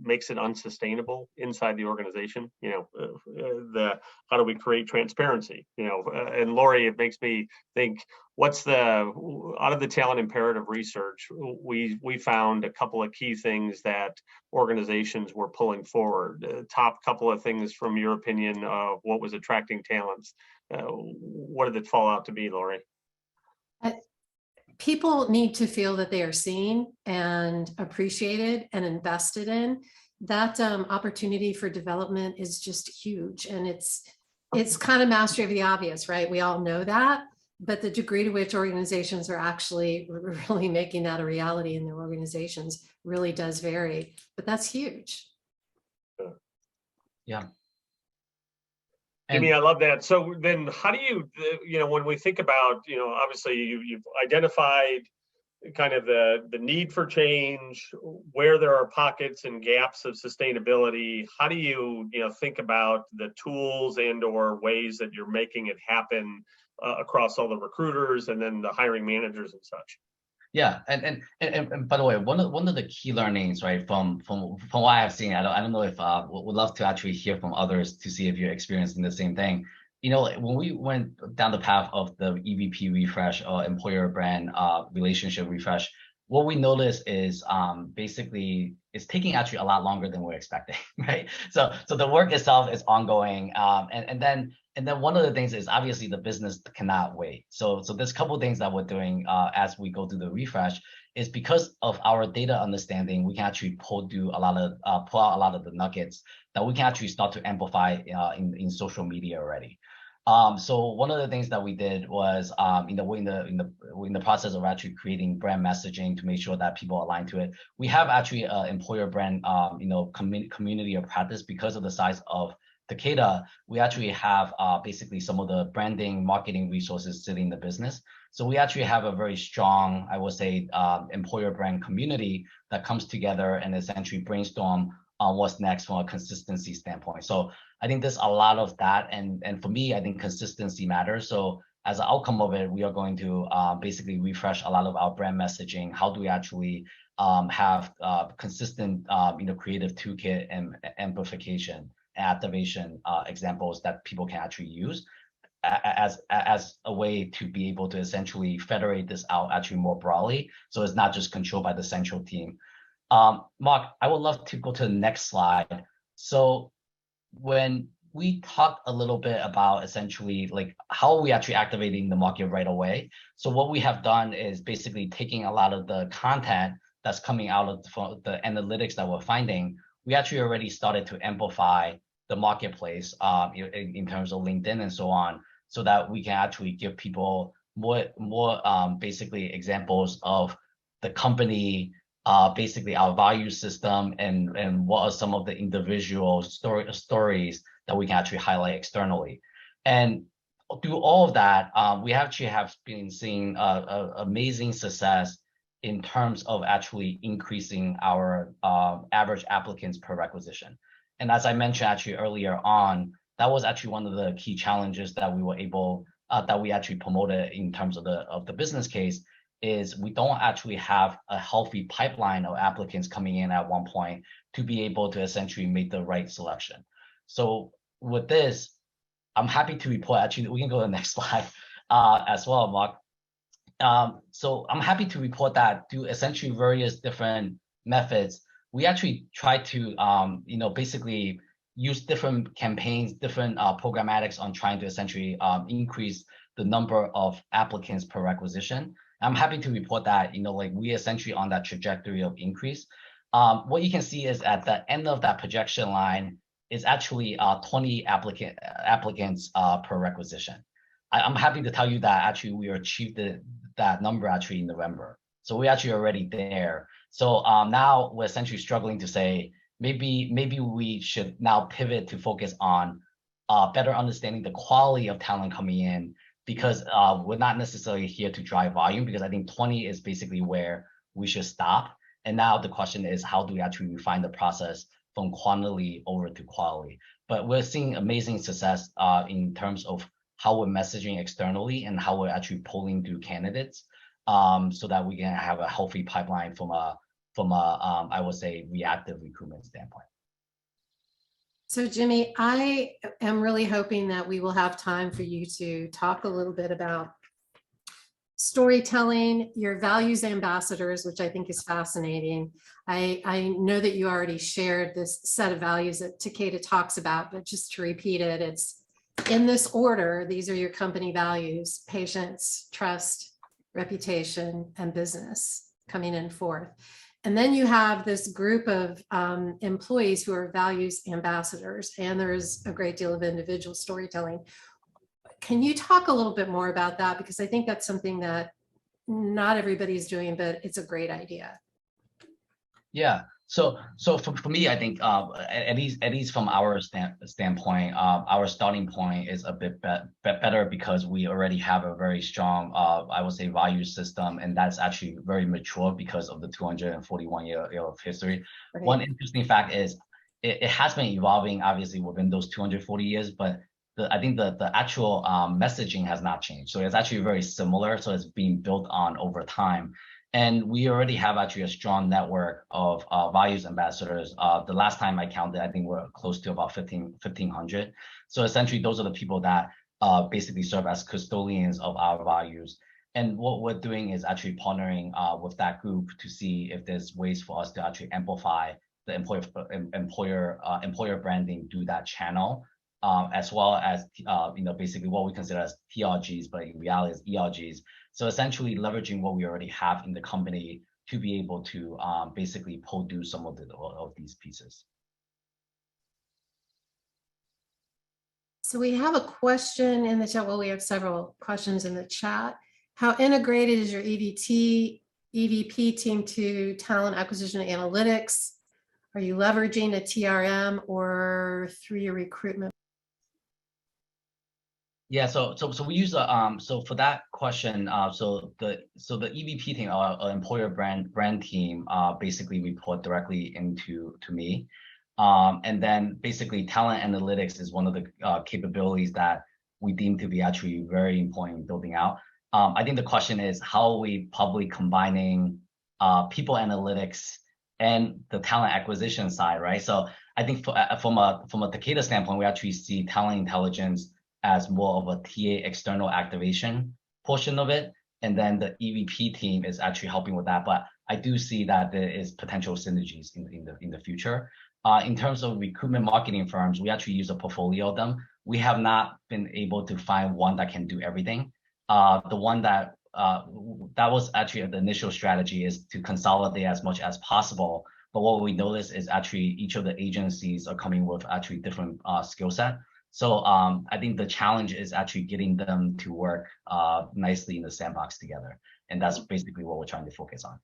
Speaker 1: makes it unsustainable inside the organization. How do we create transparency? And Lori, it makes me think, out of the talent imperative research, we found a couple of key things that organizations were pulling forward. Top couple of things from your opinion of what was attracting talents. What did it fall out to be, Lori?
Speaker 2: People need to feel that they are seen and appreciated and invested in. That opportunity for development is just huge. And it's kind of mastery of the obvious, right? We all know that, but the degree to which organizations are actually really making that a reality in their organizations really does vary, but that's huge.
Speaker 3: Yeah.
Speaker 1: Jimmy, I love that. So then how do you, when we think about, obviously you've identified kind of the need for change, where there are pockets and gaps of sustainability, how do you, think about the tools and or ways that you're making it happen across all the recruiters and then the hiring managers and such?
Speaker 3: Yeah, and by the way, one of the key learnings, right, from what I have seen, I don't know if would love to actually hear from others to see if you're experiencing the same thing. When we went down the path of the EVP refresh or employer brand relationship refresh, what we noticed is basically it's taking actually a lot longer than we're expecting, right? So the work itself is ongoing, and then one of the things is obviously the business cannot wait. So there's a couple of things that we're doing as we go through the refresh is because of our data understanding, we can actually pull out a lot of the nuggets that we can actually start to amplify in social media already. So one of the things that we did was, we're in the process of actually creating brand messaging to make sure that people align to it. We have actually an employer brand, community of practice because of the size of Takeda. We actually have basically some of the branding, marketing resources sitting in the business. So we actually have a very strong, I would say, employer brand community that comes together and essentially brainstorm on what's next from a consistency standpoint. So I think there's a lot of that, and for me, I think consistency matters. So as an outcome of it, we are going to basically refresh a lot of our brand messaging. How do we actually have consistent, creative toolkit and amplification, activation examples that people can actually use as a way to be able to essentially federate this out actually more broadly, so it's not just controlled by the central team. Mark, I would love to go to the next slide. So when we talked a little bit about essentially like how are we actually activating the market right away. So what we have done is basically taking a lot of the content that's coming out of the analytics that we're finding. We actually already started to amplify the marketplace in terms of LinkedIn and so on, so that we can actually give people more basically examples of the company, basically our value system, and what are some of the individual stories that we can actually highlight externally. And through all of that, we actually have been seeing amazing success in terms of actually increasing our average applicants per requisition. And as I mentioned actually earlier on, that was actually one of the key challenges that we were able, that we actually promoted in terms of the business case, is we don't actually have a healthy pipeline of applicants coming in at one point to be able to essentially make the right selection. So with this, I'm happy to report, actually, we can go to the next slide as well, Mark. So I'm happy to report that through essentially various different methods, we actually try to, basically use different campaigns, different programmatics on trying to essentially increase the number of applicants per requisition. I'm happy to report that, we essentially on that trajectory of increase. What you can see is at the end of that projection line is actually 20 applicants per requisition. I'm happy to tell you that actually we achieved that number actually in November. So we're actually already there. So now we're essentially struggling to say, maybe we should now pivot to focus on better understanding the quality of talent coming in, because we're not necessarily here to drive volume, because I think 20 is basically where we should stop. And now the question is, how do we actually refine the process from quantity over to quality? But we're seeing amazing success in terms of how we're messaging externally and how we're actually pulling through candidates, so that we can have a healthy pipeline from a I would say reactive recruitment standpoint.
Speaker 2: So Jimmy, I am really hoping that we will have time for you to talk a little bit about storytelling, your values ambassadors, which I think is fascinating. I know that you already shared this set of values that Takeda talks about, but just to repeat it, it's in this order. These are your company values: patience, trust, reputation, and business coming in fourth. And then you have this group of employees who are values ambassadors, and there's a great deal of individual storytelling. Can you talk a little bit more about that? Because I think that's something that not everybody's doing, but it's a great idea.
Speaker 3: Yeah. So for me, I think at least from our standpoint, our starting point is a bit better, because we already have a very strong, I would say, value system, and that's actually very mature because of the 241 year of history. Right. One interesting fact is it has been evolving, obviously, within those 240 years, but I think the actual messaging has not changed. So it's actually very similar. So it's being built on over time. And we already have actually a strong network of values ambassadors. The last time I counted, I think we're close to about 1,500. So essentially, those are the people that basically serve as custodians of our values. And what we're doing is actually partnering with that group to see if there's ways for us to actually amplify the employer branding through that channel, as well as basically what we consider as TRGs, but in reality is ERGs. So essentially leveraging what we already have in the company to be able to basically pull through some of these pieces.
Speaker 2: So we have a question in the chat. Well, we have several questions in the chat. How integrated is your EVP team to talent acquisition and analytics? Are you leveraging a TRM or through your recruitment?
Speaker 3: Yeah, so we use so for that question, so the EVP team, our employer brand team, basically report directly to me, and then basically talent analytics is one of the capabilities that we deem to be actually very important in building out. I think the question is, how are we probably combining people analytics and the talent acquisition side, right? So I think from a Takeda standpoint, we actually see talent intelligence as more of a TA external activation portion of it. And then the EVP team is actually helping with that. But I do see that there is potential synergies in the future. In terms of recruitment marketing firms, we actually use a portfolio of them. We have not been able to find one that can do everything. The one that was actually the initial strategy is to consolidate as much as possible. But what we notice is actually each of the agencies are coming with actually different skill set. So I think the challenge is actually getting them to work nicely in the sandbox together. And that's basically what we're trying to focus on.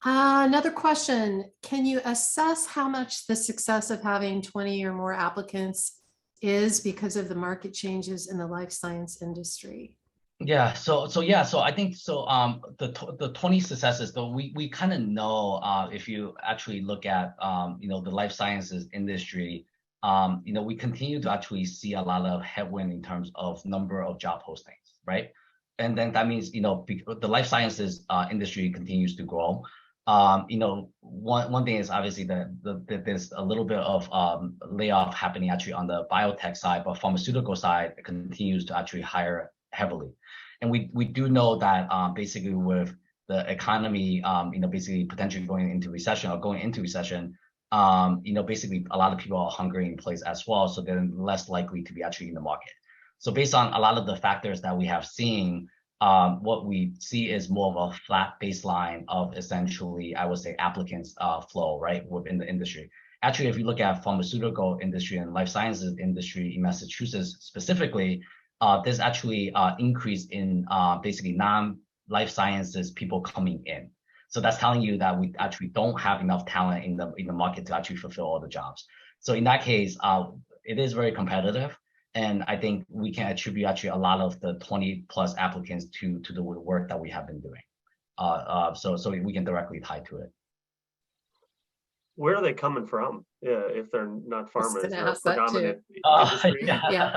Speaker 2: Another question. Can you assess how much the success of having 20 or more applicants is because of the market changes in the life science industry? Yeah,
Speaker 3: so I think the 20 successes, though, we kind of know if you actually look at the life sciences industry, we continue to actually see a lot of headwind in terms of number of job postings, right? And then that means, the life sciences industry continues to grow. One thing is obviously that there's a little bit of layoff happening actually on the biotech side, but pharmaceutical side continues to actually hire heavily. And we do know that basically with the economy, basically potentially going into recession, basically a lot of people are hungry in place as well, so they're less likely to be actually in the market. So based on a lot of the factors that we have seen, what we see is more of a flat baseline of essentially, I would say, applicants flow, right, within the industry. actually, if you look at pharmaceutical industry and life sciences industry in Massachusetts specifically, there's actually increase in basically non-life sciences people coming in. So that's telling you that we actually don't have enough talent in the market to actually fulfill all the jobs. So in that case, it is very competitive. And I think we can attribute actually a lot of the 20 plus applicants to the work that we have been doing. So we can directly tie to it.
Speaker 1: Where are they coming from? Yeah, if they're not pharma, is there a predominant industry?
Speaker 2: Yeah.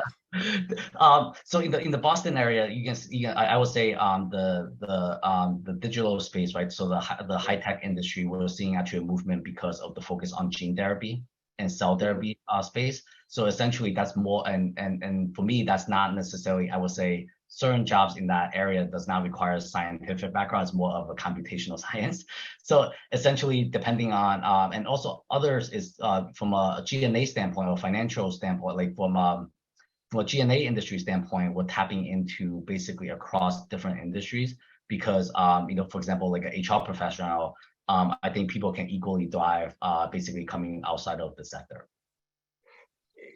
Speaker 3: So in the Boston area, you can see, I would say the digital space, right? So the high tech industry, we're seeing actually a movement because of the focus on gene therapy and cell therapy space. So essentially, that's more, and for me, that's not necessarily, I would say, certain jobs in that area does not require a scientific background. It's more of a computational science. So essentially, depending on, and also others is from a G&A standpoint or financial standpoint, like from a G&A industry standpoint, we're tapping into basically across different industries because, for example, like an HR professional, I think people can equally thrive basically coming outside of the sector.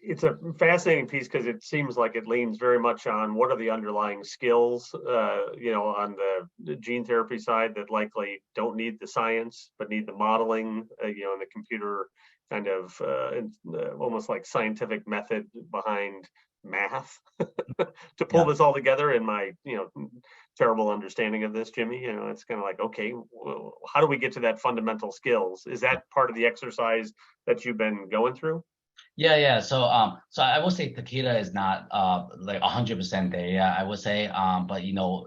Speaker 1: It's a fascinating piece because it seems like it leans very much on what are the underlying skills, on the gene therapy side that likely don't need the science, but need the modeling, and the computer kind of almost like scientific method behind math to pull this all together. In my, terrible understanding of this, Jimmy, it's kind of like, okay, well, how do we get to that fundamental skills? Is that part of the exercise that you've been going through?
Speaker 3: Yeah. So I would say Takeda is not like 100% there. Yeah, I would say, but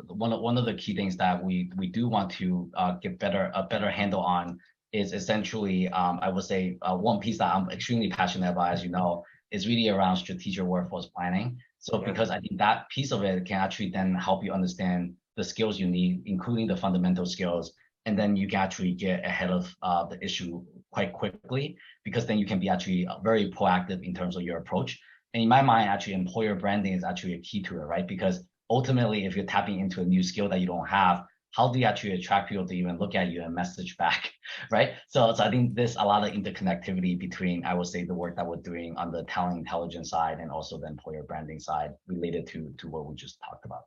Speaker 3: one of the key things that we do want to get a better handle on is essentially, I would say, one piece that I'm extremely passionate about, as you know, is really around strategic workforce planning. So because I think that piece of it can actually then help you understand the skills you need, including the fundamental skills, and then you can actually get ahead of the issue quite quickly, because then you can be actually very proactive in terms of your approach. And in my mind, actually, employer branding is actually a key to it, right? Because ultimately, if you're tapping into a new skill that you don't have, how do you actually attract people to even look at you and message back, right? So I think there's a lot of interconnectivity between, I would say, the work that we're doing on the talent intelligence side and also the employer branding side related to what we just talked about.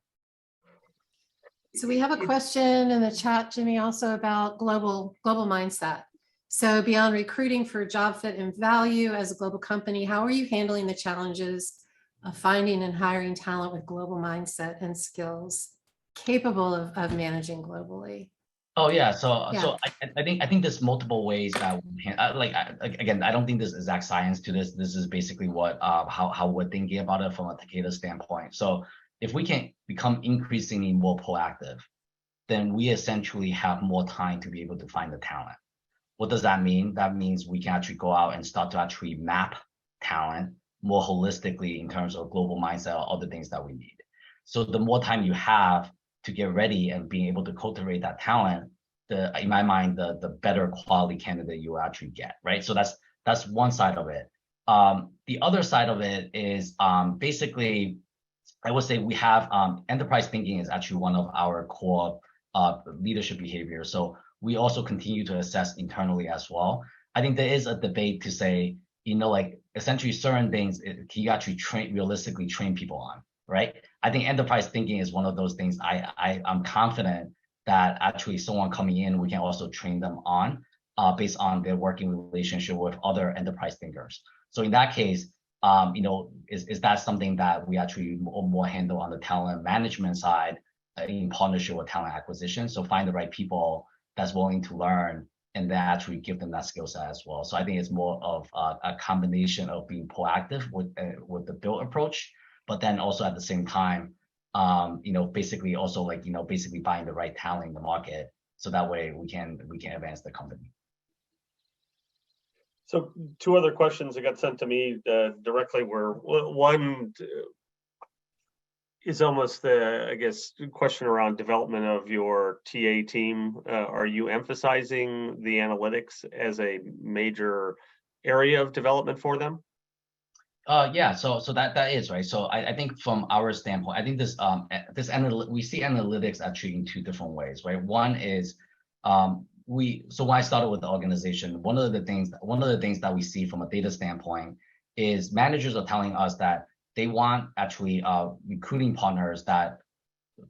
Speaker 2: So we have a question in the chat, Jimmy, also about global mindset. So beyond recruiting for job fit and value as a global company, how are you handling the challenges of finding and hiring talent with global mindset and skills capable of managing globally?
Speaker 3: Oh yeah, so I think there's multiple ways that we can, again, I don't think there's exact science to this. This is basically what how we're thinking about it from a Takeda standpoint. So if we can become increasingly more proactive, then we essentially have more time to be able to find the talent. What does that mean? That means we can actually go out and start to actually map talent more holistically in terms of global mindset or other things that we need. So the more time you have to get ready and being able to cultivate that talent, in my mind, the better quality candidate you will actually get, right? So that's one side of it. The other side of it is basically, I would say we have enterprise thinking is actually one of our core leadership behaviors. So we also continue to assess internally as well. I think there is a debate to say, like essentially certain things can you actually realistically train people on, right? I think enterprise thinking is one of those things I'm confident that actually someone coming in, we can also train them on based on their working relationship with other enterprise thinkers. So in that case, is that something that we actually more handle on the talent management side in partnership with talent acquisition? So find the right people that's willing to learn and then actually give them that skill set as well. So I think it's more of a combination of being proactive with the build approach, but then also at the same time, basically also basically buying the right talent in the market, so that way we can advance the company.
Speaker 1: So two other questions that got sent to me directly were, one is almost the, I guess, question around development of your TA team. Are you emphasizing the analytics as a major area of development for them?
Speaker 3: Yeah, so that is right. So I think from our standpoint, I think we see analytics actually in two different ways, right? One is so when I started with the organization, one of the things that we see from a data standpoint is managers are telling us that they want actually recruiting partners that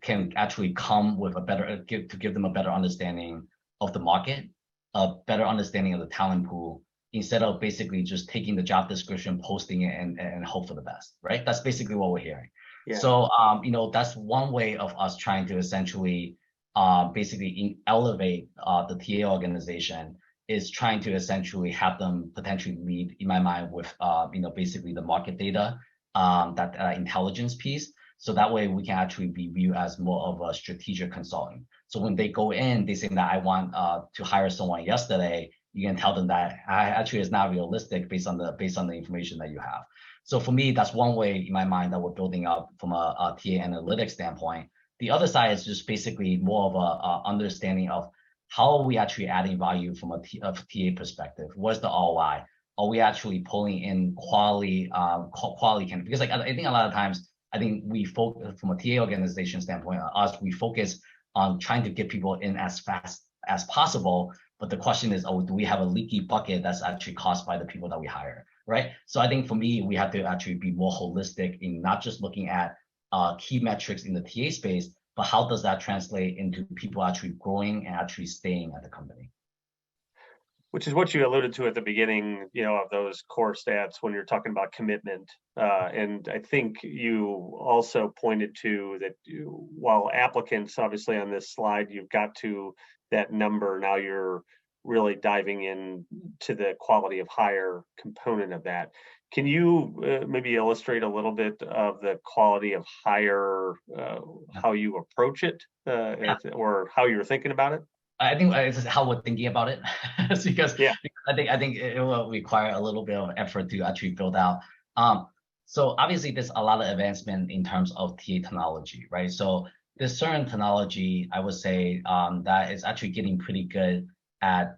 Speaker 3: can actually come with a better to give them a better understanding of the market, a better understanding of the talent pool, instead of basically just taking the job description, posting it, and hope for the best, right? That's basically what we're hearing. Yeah. So that's one way of us trying to essentially basically elevate the TA organization, is trying to essentially have them potentially lead, in my mind, with basically the market data, that intelligence piece. So that way we can actually be viewed as more of a strategic consultant. So when they go in, they say that I want to hire someone yesterday, you can tell them that actually it's not realistic based on the information that you have. So for me, that's one way in my mind that we're building up from a TA analytics standpoint. The other side is just basically more of a understanding of how are we actually adding value from a TA perspective. What's the ROI? Are we actually pulling in quality candidates? Because I think a lot of times, I think we focus from a TA organization standpoint, we focus on trying to get people in as fast as possible. But the question is, do we have a leaky bucket that's actually caused by the people that we hire, right? So I think for me, we have to actually be more holistic in not just looking at key metrics in the TA space, but how does that translate into people actually growing and actually staying at the company?
Speaker 1: Which is what you alluded to at the beginning, of those core stats when you're talking about commitment. And I think you also pointed to that while applicants, obviously on this slide, you've got to that number, now you're really diving in to the quality of hire component of that. Can you maybe illustrate a little bit of the quality of hire, how you approach it, or how you're thinking about it?
Speaker 3: I think it's how we're thinking about it, because I think it will require a little bit of effort to actually build out. So obviously there's a lot of advancement in terms of TA technology, right? So there's certain technology, I would say, that is actually getting pretty good at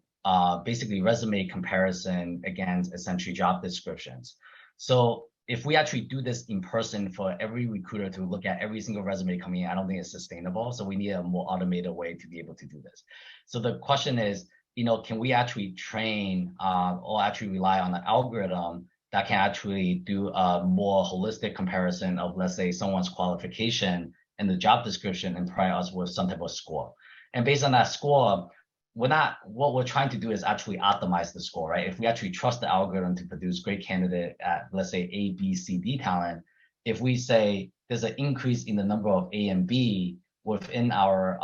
Speaker 3: basically resume comparison against essentially job descriptions. So if we actually do this in person for every recruiter to look at every single resume coming in, I don't think it's sustainable. So we need a more automated way to be able to do this. So the question is, can we actually train or actually rely on an algorithm that can actually do a more holistic comparison of, let's say, someone's qualification and the job description and provide us with some type of score. And based on that score, what we're trying to do is actually optimize the score, right? If we actually trust the algorithm to produce great candidate at, let's say, A, B, C, D talent, if we say there's an increase in the number of A and B within our,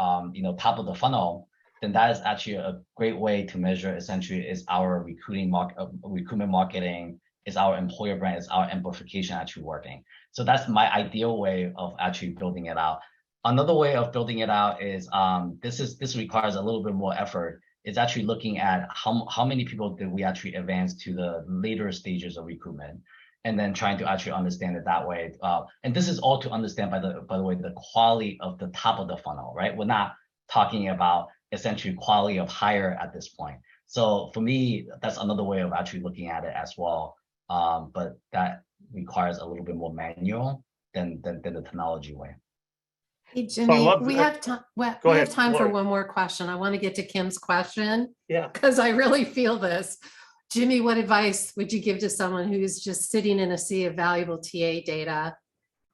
Speaker 3: top of the funnel, then that is actually a great way to measure essentially is our recruitment marketing, is our employer brand, is our amplification actually working. So that's my ideal way of actually building it out. Another way of building it out is this requires a little bit more effort. It's actually looking at how many people did we actually advance to the later stages of recruitment, and then trying to actually understand it that way. And this is all to understand, by the way, the quality of the top of the funnel, right? We're not talking about essentially quality of hire at this point. So for me, that's another way of actually looking at it as well. But that requires a little bit more manual than the technology way.
Speaker 2: Hey, Jimmy, we have time. We have time for one more question. I want to get to Kim's question.
Speaker 1: Yeah.
Speaker 2: Because I really feel this. Jimmy, what advice would you give to someone who's just sitting in a sea of valuable TA data,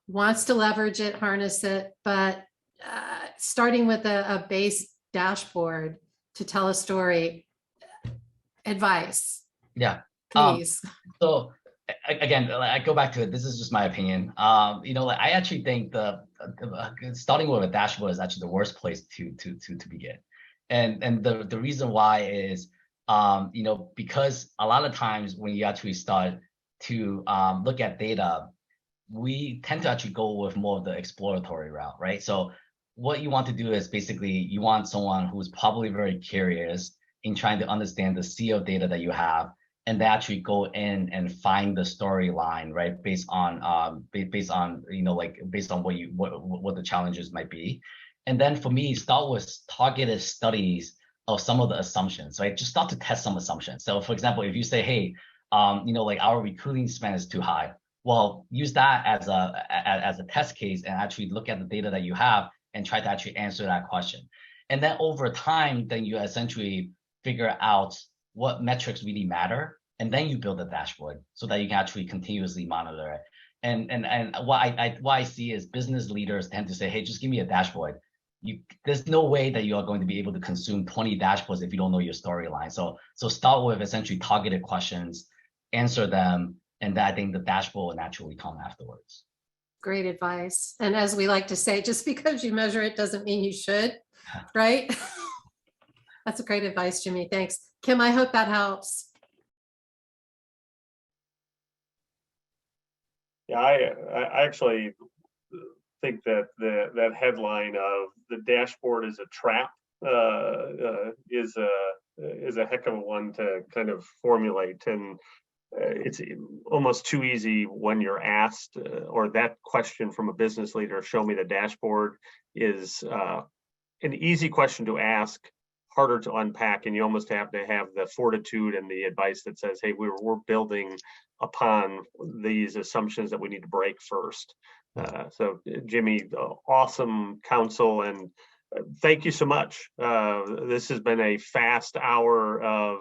Speaker 2: wants to leverage it, harness it, but starting with a base dashboard to tell a story? Advice.
Speaker 3: Yeah.
Speaker 2: Please.
Speaker 3: So again, I go back to it. This is just my opinion. I actually think starting with a dashboard is actually the worst place to begin. And the reason why is, because a lot of times when you actually start to look at data, we tend to actually go with more of the exploratory route, right? So what you want to do is basically you want someone who's probably very curious in trying to understand the sea of data that you have, and they actually go in and find the storyline, right? Based on what the challenges might be. And then for me, start with targeted studies of some of the assumptions, right? Just start to test some assumptions. So for example, if you say, hey, our recruiting spend is too high, well, use that as a test case and actually look at the data that you have and try to actually answer that question. And then over time, then you essentially figure out what metrics really matter, and then you build a dashboard so that you can actually continuously monitor it. And what I see is business leaders tend to say, hey, just give me a dashboard. There's no way that you are going to be able to consume 20 dashboards if you don't know your storyline. So start with essentially targeted questions, answer them, and then I think the dashboard will naturally come afterwards.
Speaker 2: Great advice. And as we like to say, just because you measure it doesn't mean you should, right? That's a great advice, Jimmy. Thanks. Kim, I hope that
Speaker 1: Yeah, I actually think that that headline of the dashboard is a trap is a heck of a one to kind of formulate, and it's almost too easy when you're asked or that question from a business leader, show me the dashboard, is an easy question to ask, harder to unpack, and you almost have to have the fortitude and the advice that says, hey, we're building upon these assumptions that we need to break first. So Jimmy, awesome counsel, and thank you so much. This has been a fast hour of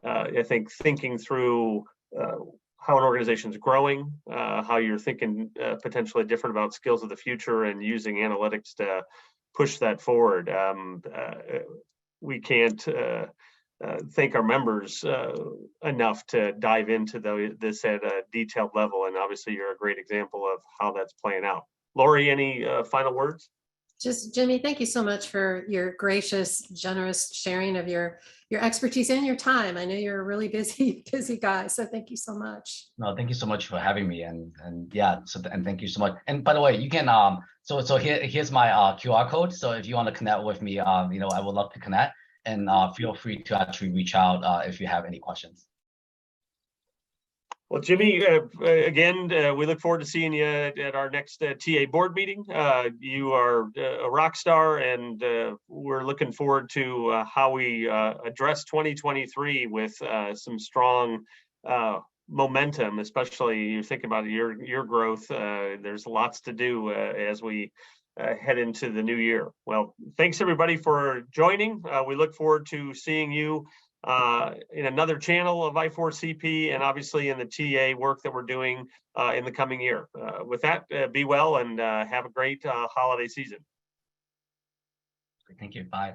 Speaker 1: I think thinking through how an organization is growing, how you're thinking potentially different about skills of the future, and using analytics to push that forward. We can't thank our members enough to dive into this at a detailed level, and obviously you're a great example of how that's playing out. Lori, any final words?
Speaker 2: Just Jimmy, thank you so much for your gracious, generous sharing of your expertise and your time. I know you're a really busy guy, so thank you so much.
Speaker 3: No, thank you so much for having me, and yeah, and thank you so much. And by the way, you can so here's my QR code. So if you want to connect with me, I would love to connect, and feel free to actually reach out if you have any questions.
Speaker 1: Well, Jimmy, again, we look forward to seeing you at our next TA board meeting. You are a rock star, and we're looking forward to how we address 2023 with some strong momentum, especially you're thinking about your growth. There's lots to do as we head into the new year. Well, thanks everybody for joining. We look forward to seeing you in another channel of I4CP, and obviously in the TA work that we're doing in the coming year. With that, be well and have a great holiday season.
Speaker 3: Thank you. Bye.